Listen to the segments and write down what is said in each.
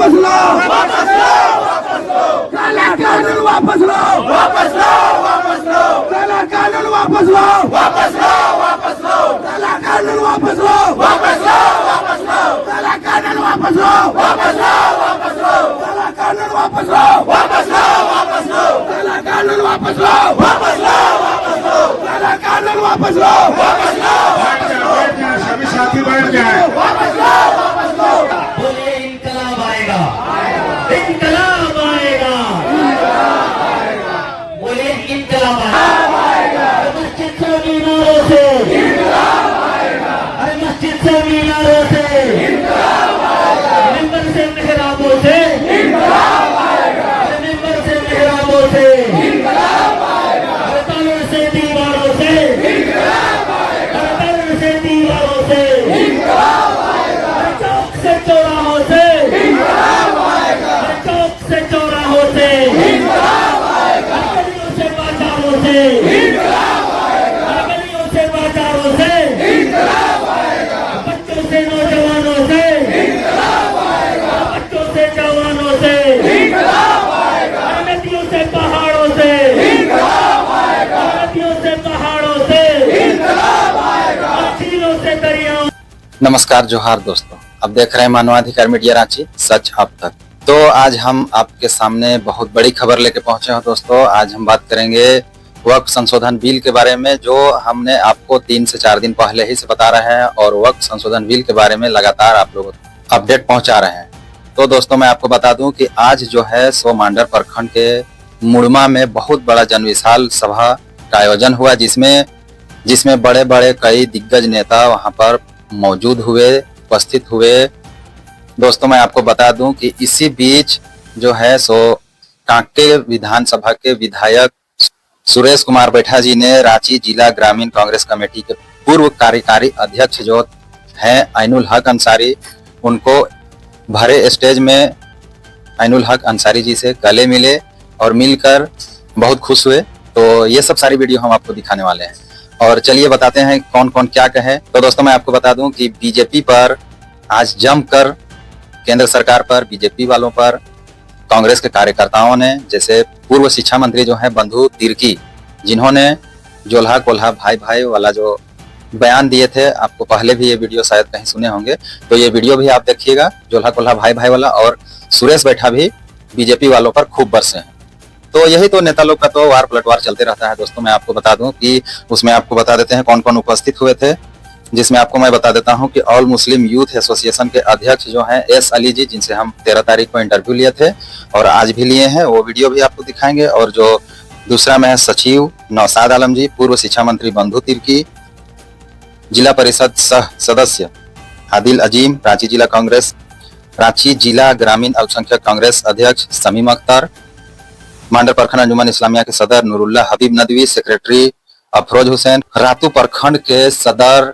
वापस लो, वापस लो, वापस लो, काला कानून वापस लो, वापस लो, वापस लो, काला कानून वापस लो, वापस लो, वापस लो, काला कानून वापस लो, वापस लो, वापस लो, काला कानून वापस लो, वापस लो, वापस लो, काला कानून वापस लो, वापस लो, वापस लो, काला कानून वापस लो, वापस लो, वापस लो, काला कानून वापस लो, वापस लो, सभी साथी बैठ जाए। वापस लो, वापस लो। बोले इंकलाब आएगा, इंकलाब आएगा, बोले इंकलाब आएगा। मस्जिद से मीनारों से, अरे मस्जिद से मीनारों से, मिंबर से मेहराबों से, अरे मिंबर से मेहराबों से, अरे तालों से दीवारों से, अरे तालों से दीवारों से, अरे चौक से चौराहों से, अरे चौक से चौराहों से, अरे गलियों से बाजारों से, अरे गलियों से बाजारों से, बच्चों से नौजवानों से, बच्चों से जवानों से, अरे नदियों से पहाड़ों से, नदियों से पहाड़ों से, झीलों से दरियाओं। नमस्कार जोहार दोस्तों, अब देख रहे हैं मानवाधिकार मीडिया रांची, सच अब तक। तो आज हम आपके सामने बहुत बड़ी खबर लेके पहुंचे हैं दोस्तों। आज हम बात करेंगे वक्फ संशोधन बिल के बारे में, जो हमने आपको 3 से 4 दिन पहले ही से बता रहे हैं और वक्फ संशोधन बिल के बारे में लगातार आप लोगों को अपडेट पहुंचा रहे हैं। तो दोस्तों मैं आपको बता दूं कि आज जो है सो मांडर प्रखंड के मुड़मा में बहुत बड़ा जनविशाल सभा का आयोजन हुआ, जिसमें बड़े बड़े कई दिग्गज नेता वहां पर मौजूद हुए, उपस्थित हुए। दोस्तों मैं आपको बता दूं कि इसी बीच जो है सो कांके विधानसभा के विधायक सुरेश कुमार बैठा जी ने रांची जिला ग्रामीण कांग्रेस कमेटी के पूर्व कार्यकारी अध्यक्ष जो हैं आइनुल हक अंसारी, उनको भरे स्टेज में आइनुल हक अंसारी जी से गले मिले और मिलकर बहुत खुश हुए। तो ये सब सारी वीडियो हम आपको दिखाने वाले हैं और चलिए बताते हैं कौन कौन क्या कहे। तो दोस्तों मैं आपको बता दूं कि बीजेपी पर आज जमकर, केंद्र सरकार पर, बीजेपी वालों पर, कांग्रेस के कार्यकर्ताओं ने, जैसे पूर्व शिक्षा मंत्री जो है बंधु तिर्की, जिन्होंने जोल्हा कोल्हा भाई भाई वाला जो बयान दिए थे, आपको पहले भी ये वीडियो शायद कहीं सुने होंगे, तो ये वीडियो भी आप देखिएगा, जोल्हा कोल्हा भाई भाई वाला। और सुरेश बैठा भी बीजेपी वालों पर खूब बरसे हैं। तो यही तो नेता लोग का तो वार पलटवार चलते रहता है। दोस्तों मैं आपको बता दूं कि उसमें आपको बता देते हैं कौन कौन उपस्थित हुए थे, जिसमें आपको मैं बता देता हूं कि ऑल मुस्लिम यूथ एसोसिएशन के अध्यक्ष जो हैं एस अली जी, जिनसे हम 13 तारीख को इंटरव्यू लिए थे और आज भी लिए हैं, वो वीडियो भी आपको दिखाएंगे। और जो दूसरा में है सचिव नौशाद आलम जी, पूर्व शिक्षा मंत्री बंधु तिर्की, जिला परिषद सह सदस्य आदिल अजीम, रांची जिला कांग्रेस, रांची जिला ग्रामीण अल्पसंख्यक कांग्रेस अध्यक्ष समीम अख्तर, मांडर प्रखंड अंजुमन इस्लामिया के सदर नूरुल्लाह हबीब नदवी, सेक्रेटरी अफरोज हुसैन, रातू प्रखंड के सदर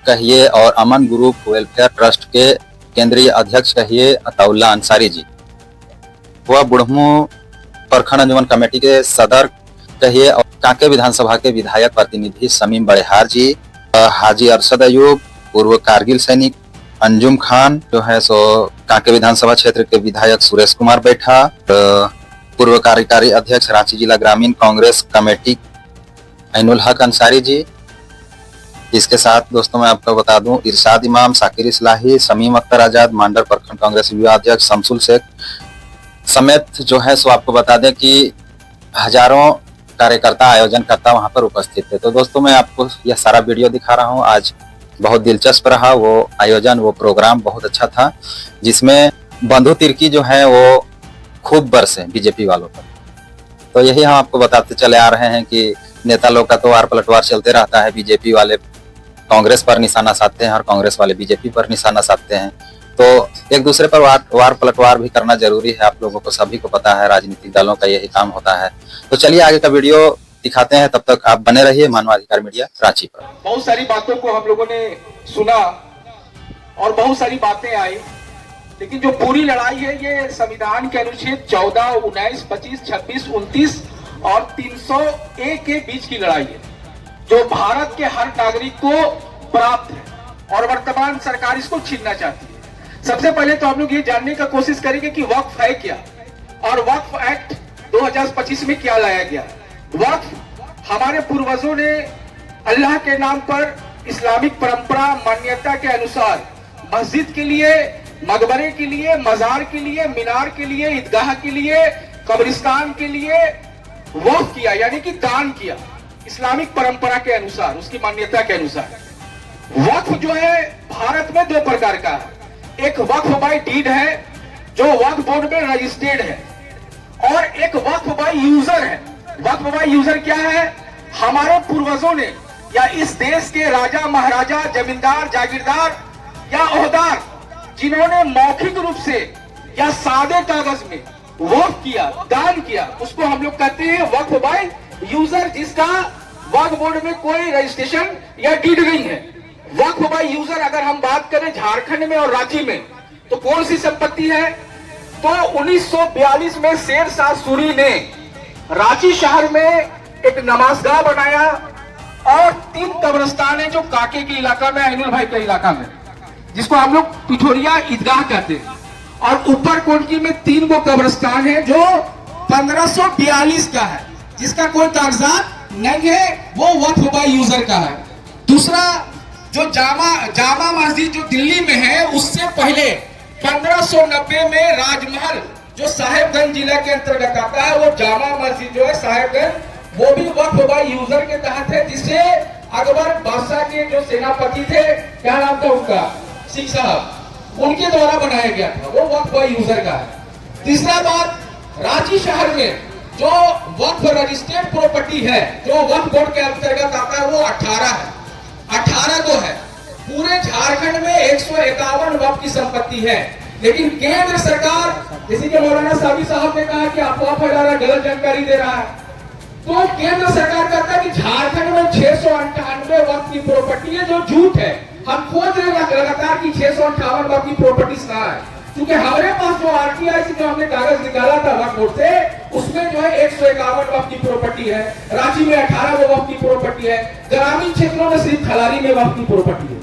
कहिए और अमन ग्रुप वेलफेयर ट्रस्ट के केंद्रीय अध्यक्ष कहिए अताउल्ला अंसारी जी, वह बुढ़मू प्रखंड अंजुमन कमेटी के सदर कहिए और कांके विधानसभा के विधायक प्रतिनिधि समीम बड़ेहार जी, हाजी अरशद अयूब, पूर्व कारगिल सैनिक अंजुम खान जो है सो कांके विधानसभा क्षेत्र के विधायक सुरेश कुमार बैठा, पूर्व कार्यकारी अध्यक्ष रांची जिला ग्रामीण कांग्रेस कमेटी आइनुल हक अंसारी जी। इसके साथ दोस्तों मैं आपको बता दूं इरशाद इमाम, साकिर इस्लाही, समीम अख्तर आजाद, मांडर प्रखंड कांग्रेस युवा अध्यक्ष शमसुल शेख समेत जो है सो आपको बता दें कि हजारों कार्यकर्ता, आयोजनकर्ता वहां पर उपस्थित थे। तो दोस्तों मैं आपको यह सारा वीडियो दिखा रहा हूं। आज बहुत दिलचस्प रहा वो आयोजन, वो प्रोग्राम बहुत अच्छा था, जिसमें बंधु तिर्की जो है वो खूब बरसे बीजेपी वालों पर। तो यही हम आपको बताते चले आ रहे हैं कि नेता लोग का तो वार पलटवार चलते रहता है। बीजेपी वाले कांग्रेस पर निशाना साधते हैं और कांग्रेस वाले बीजेपी पर निशाना साधते हैं। तो एक दूसरे पर वार पलटवार भी करना जरूरी है, आप लोगों को सभी को पता है, राजनीतिक दलों का यही काम होता है। तो चलिए आगे का वीडियो दिखाते हैं, तब तक आप बने रहिए मानवाधिकार मीडिया रांची पर। बहुत सारी बातों को हम लोगों ने सुना और बहुत सारी बातें आई, लेकिन जो पूरी लड़ाई है ये संविधान के अनुच्छेद 14, 19, 25, 26, 29 और 301 के बीच की लड़ाई है, जो भारत के हर नागरिक को प्राप्त है और वर्तमान सरकार इसको छीनना चाहती है। सबसे पहले तो हम लोग ये जानने का कोशिश करेंगे कि वक्फ है क्या और वक्फ एक्ट 2025 में क्या लाया गया। वक्फ हमारे पूर्वजों ने अल्लाह के नाम पर इस्लामिक परंपरा मान्यता के अनुसार मस्जिद के लिए, मकबरे के लिए, मजार के लिए, मीनार के लिए, ईदगाह के लिए, कब्रिस्तान के लिए वक्फ किया, यानी कि दान किया इस्लामिक परंपरा के अनुसार, उसकी मान्यता के अनुसार। वक्फ जो है भारत में दो प्रकार का है। एक वक्फ बाय डीड है जो वक्फ बोर्ड में रजिस्टर्ड है, और एक वक्फ बाय यूजर है। वक्फ बाय यूजर क्या है? हमारे पूर्वजों ने या इस देश के राजा महाराजा, जमींदार, जागीरदार या ओहदार जिन्होंने मौखिक रूप से या सादे कागज में वक्फ किया, दान किया, उसको हम लोग कहते हैं वक्फ बाय यूजर, जिसका वक्फ बोर्ड में कोई रजिस्ट्रेशन या डीड नहीं है। वक्फ बाय यूजर अगर हम बात करें झारखंड में और रांची में, तो कौन सी संपत्ति है? तो 1942 में शेर शाह सूरी ने रांची शहर में एक नमाजगाह बनाया और 3 कब्रिस्तान है जो काके के इलाका में, अनिल भाई के इलाका में, जिसको हम लोग पिठोरिया ईदगाह कहते हैं, और ऊपर कोटकी में 3 गो कब्रिस्तान है जो 1542 का है, जिसका कोई कागजात नहीं है, वो वक्फ बाय यूजर का है। दूसरा जो जामा मस्जिद जो दिल्ली में है, उससे पहले 1590 में राजमहल जो साहेबगंज जिला के अंतर्गत आता है, वो जामा मस्जिद जो है साहेबगंज, वो भी वक्फ बाय यूजर के तहत है, जिसे अकबर बादशाह के जो सेनापति थे, क्या नाम था उनका, सिंह साहब, उनके द्वारा बनाया गया था, वो वक्फ बाय यूजर का है। तीसरा बात, रांची शहर में जो वक्फ रजिस्टर्ड प्रॉपर्टी है, जो वक्फ बोर्ड के अंतर्गत आता है, वो 18 है, 18 को है। पूरे झारखंड में 151 वक्फ की संपत्ति है, लेकिन केंद्र सरकार, जैसे कि मौलाना साबी साहब ने कहा कि अफवाह फैला रहा है, गलत जानकारी दे रहा है, तो केंद्र सरकार कहता है कि झारखंड में 698 वक्फ की प्रॉपर्टी है, जो झूठ है। हम खोज रहे हैं लगातार कि 658 वक्फ की प्रॉपर्टीज कहाँ है, क्योंकि हमारे पास जो आरटीआई से जो हमने कागज निकाला था वक्फ बोर्ड से, उसमें जो है 151 वक्फ की प्रॉपर्टी है, रांची में 18 वक्फ की प्रॉपर्टी है, ग्रामीण क्षेत्रों में सिर्फ खलारी में वक्फ की प्रॉपर्टी है,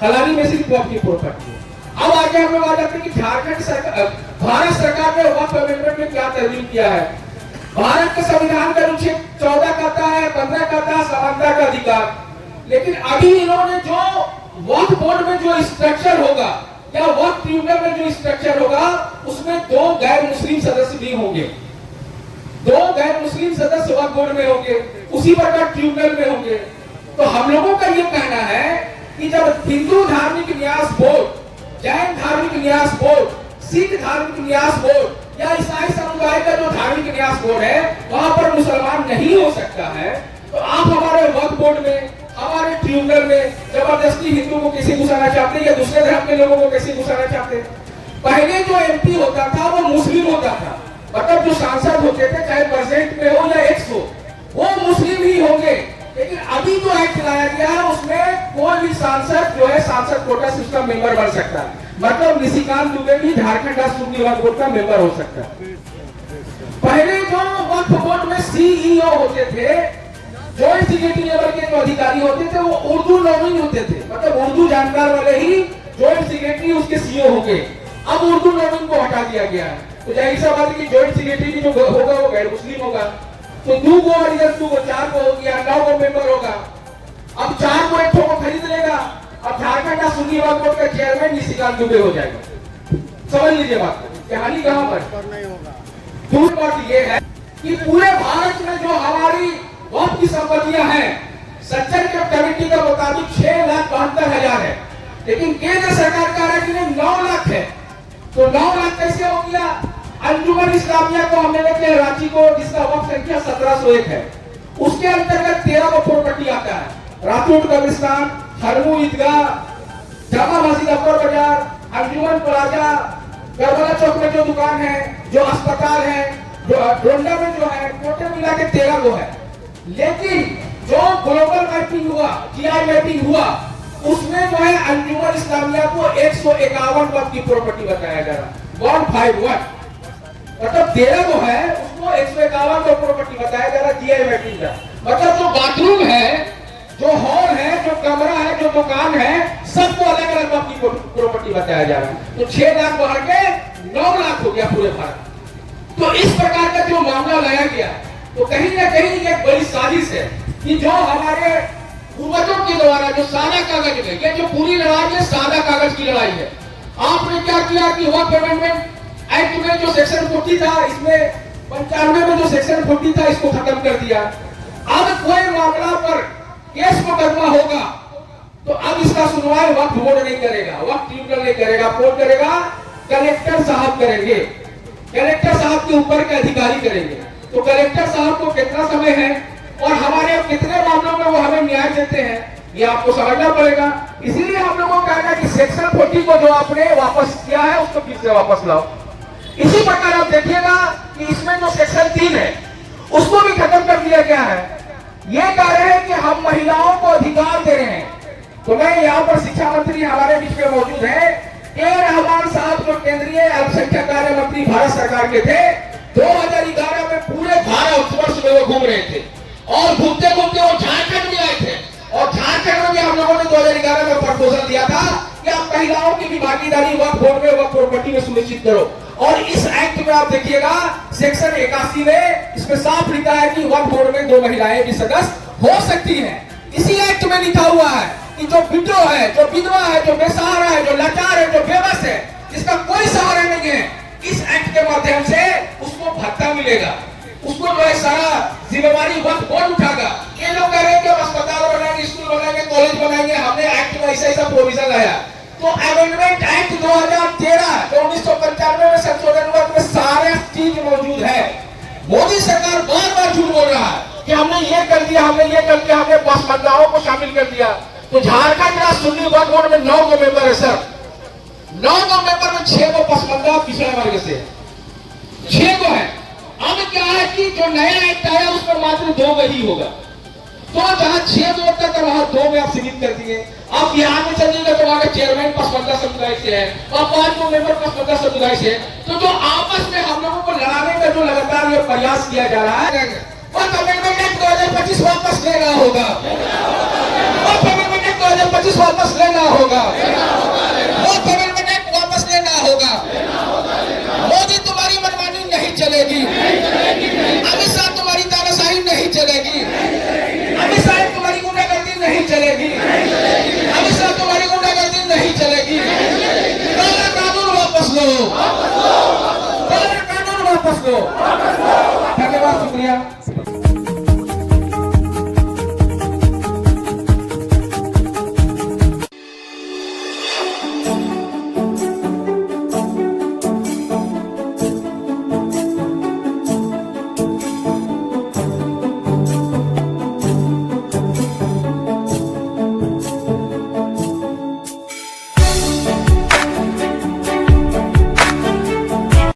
खलारी में सिर्फ वक्फ की प्रॉपर्टी है। अब आगे हम लोग आ जाते हैं कि झारखंड सरकार, भारत सरकार ने वक्फ अमेंडमेंट में क्या तरमीम किया है। भारत के संविधान का अनुच्छेद 14 कहता है, 15 कहता है समानता का अधिकार, लेकिन अभी इन्होंने जो वक्फ बोर्ड में जो स्ट्रक्चर होगा या वक्फ ट्रिब्यूनल में जो स्ट्रक्चर होगा, उसमें 2 गैर मुस्लिम सदस्य भी होंगे, 2 गैर मुस्लिम सदस्य वक्फ बोर्ड में होंगे, उसी प्रकार ट्रिब्यूनल में होंगे। तो हम लोगों का ये कहना है कि जब हिंदू धार्मिक न्यास बोर्ड, जैन धार्मिक न्यास बोर्ड, सिख धार्मिक न्यास बोर्ड या ईसाई समुदाय का जो धार्मिक न्यास बोर्ड है, वहां पर मुसलमान नहीं हो सकता है, तो आप हमारे वक्फ बोर्ड में, हमारे ट्रिब्यूनल में जबरदस्ती हिंदू को कैसे घुसाना चाहते हैं या दूसरे धर्म के लोगों को कैसे घुसाना चाहते हैं? पहले जो एमपी होता था वो मुस्लिम होता था, मतलब जो सांसद होते थे, चाहे प्रेसिडेंट में हो या एक्स हो, वो मुस्लिम ही होंगे। लेकिन अभी जो एक्ट लाया गया है, उसमें कोई भी सांसद जो है सांसद कोटा सिस्टम मेंबर बन सकता है, मतलब निशिकांत दुबे भी झारखंड राष्ट्र सुन्नी वक्फ बोर्ड का मेंबर हो सकता है। पहले जो वक्फ बोर्ड में सीईओ होते थे, जॉइंट सेक्रेटरी लेवल के जो अधिकारी होते थे, वो उर्दू नॉमिन होते थे, मतलब उर्दू जानकार वाले ही जॉइंट सेक्रेटरी उसके सीईओ हो गए। अब उर्दू नॉमिन को हटा दिया गया है, तो जाहिर सा बात है कि जॉइंट सेक्रेटरी भी जो होगा वो गैर मुस्लिम होगा, तो 2 को और इधर 2 को 4 को हो गया, 9 को मेंबर होगा। अब 4 को 1 को खरीद लेगा, अब झारखंड सुन्नी वक्फ बोर्ड का चेयरमैन निशिकांत दुबे हो जाएगा। समझ लीजिए बात, कहानी कहां पर नहीं होगा। दूसरी बात ये है कि पूरे भारत में जो हमारी वक्फ की संपत्तियां हैं, सज्जन के कमेटी के मुताबिक 6,72,000 है, लेकिन केंद्र सरकार कह रहा है कि 9 लाख है। तो 9 लाख कैसे हो गया? अंजुमन इस्लामिया को हमने लेके रांची को, जिसका वक्फ संख्या 1701 है, उसके अंतर्गत 13 वो प्रॉपर्टी आता है, रातूट कब्रिस्तान, हरमू ईदगाह, जामा मस्जिद अकबर बाजार, अंजुमन प्लाजा, करबला चौक में जो दुकान है, जो अस्पताल है, जो डोंडा में जो है, टोटल मिला के 13 वो है। लेकिन जो ग्लोबल मैपिंग हुआ, जीआई मैपिंग हुआ, उसमें जो है अंजुमन इस्लामिया को 151 वक्फ की प्रॉपर्टी बताया जा रहा, 151, मतलब 13 जो है उसको 151 को प्रॉपर्टी बताया जा रहा जीआई मैपिंग का। मतलब जो बाथरूम है, जो हॉल है, जो कमरा है, जो दुकान है, सबको अलग अलग अपनी प्रॉपर्टी बताया जा रहा है। तो 6 लाख बढ़ के 9 लाख हो गया पूरे भारत। तो इस प्रकार का जो मामला लाया गया, तो कहीं ना कहीं एक बड़ी साजिश है कि जो हमारे पूर्वजों के द्वारा जो सादा कागज में, ये जो पूरी लड़ाई है सादा कागज की लड़ाई है। आपने क्या किया कि वक्फ अमेंडमेंट एक्ट में जो सेक्शन 40 था, इसमें 95 में जो सेक्शन 40 था इसको खत्म कर दिया। अब कोई मामला पर केस मुकदमा होगा तो अब इसका सुनवाई वक्फ बोर्ड नहीं करेगा, वक्फ ट्रिब्यूनल नहीं करेगा, कौन करेगा? कलेक्टर साहब करेंगे। कलेक्टर साहब के ऊपर के अधिकारी करेंगे। तो कलेक्टर साहब को कितना समय है और हमारे कितने मामलों में वो हमें न्याय देते हैं, ये आपको समझना पड़ेगा। इसीलिए हम लोगों को कहना कि सेक्शन 40 को जो आपने वापस किया है उसको फिर से वापस लाओ। इसी प्रकार आप देखिएगा कि इसमें जो सेक्शन 3 है उसको भी खत्म कर दिया गया है। ये कह रहे हैं कि हम महिलाओं को अधिकार दे रहे हैं। तो मैं यहाँ पर शिक्षा मंत्री हमारे बीच में मौजूद है, रहमान साहब जो केंद्रीय अल्पसंख्यक कार्य मंत्री भारत सरकार के थे, 2011 में पूरे भारतवर्ष में वो घूम रहे थे और घूमते घूमते वो झारखंड में आए थे। और झारखंड में हम लोगों ने 2011 में प्रपोजल दिया था कि आप महिलाओं की भी भागीदारी वक्फ बोर्ड में, वक्फ प्रॉपर्टी में सुनिश्चित करो। और इस एक्ट में आप देखिएगा सेक्शन 81 में इसमें साफ लिखा है कि वक्फ बोर्ड में 2 महिलाएं भी सदस्य हो सकती हैं। इसी एक्ट में लिखा हुआ है कि जो विडो है, जो विधवा है, जो बेसहारा है, जो लाचार है, जो बेबस है, जिसका कोई सहारा नहीं है, इस एक्ट के माध्यम से उसको भत्ता मिलेगा, उसको जो है सारा जिम्मेवारी वक्फ बोर्ड उठाएगा। ये लोग कह रहे हैं कि अस्पताल बनाएंगे, स्कूल बनाएंगे, कॉलेज बनाएंगे, हमने एक्ट में ऐसा प्रोविजन लाया। तो अमेंडमेंट एक्ट 2013 जो 1995 में संशोधन हुआ, में सारे चीज मौजूद है। मोदी सरकार बार बार झूठ बोल रहा है कि हमने ये कर दिया, हमने ये कर दिया, हमने पसमंदाओं को शामिल कर दिया। तो झारखंड राज्य सुन्नी वक्फ बोर्ड में 9 गो मेंबर है सर, 9 गो मेंबर में 6 गो पसमंदा पिछड़े वर्ग से 6 गो है। अब क्या है कि जो नया एक्ट आया उस पर मात्र 2 में ही होगा। तो जहां 6 गो तक है वहां 2 में आप सीमित कर दिए। आप बिहार में चलिएगा तो वहां का चेयरमैन पसमंदा समुदाय से है और 5 गो मेंबर पसमंदा समुदाय से। तो जो आपस में हम लोगों को लड़ाने का जो लगातार ये प्रयास किया जा रहा है, वक्फ अमेंडमेंट एक्ट 2025 वापस लेना होगा, वक्फ अमेंडमेंट एक्ट 2025 वापस लेना होगा, वक्फ अमेंडमेंट एक्ट वापस लेना होगा। मोदी तुम्हारी मनमानी नहीं चलेगी, अमित शाह तुम्हारी तानाशाही नहीं चलेगी, अमित शाह तुम्हारी गुंडागर्दी नहीं चलेगी, अमित शाह तुम्हारी गुंडागर्दी नहीं चलेगी। काला कानून वापस लो, काला कानून वापस लो। धन्यवाद, शुक्रिया।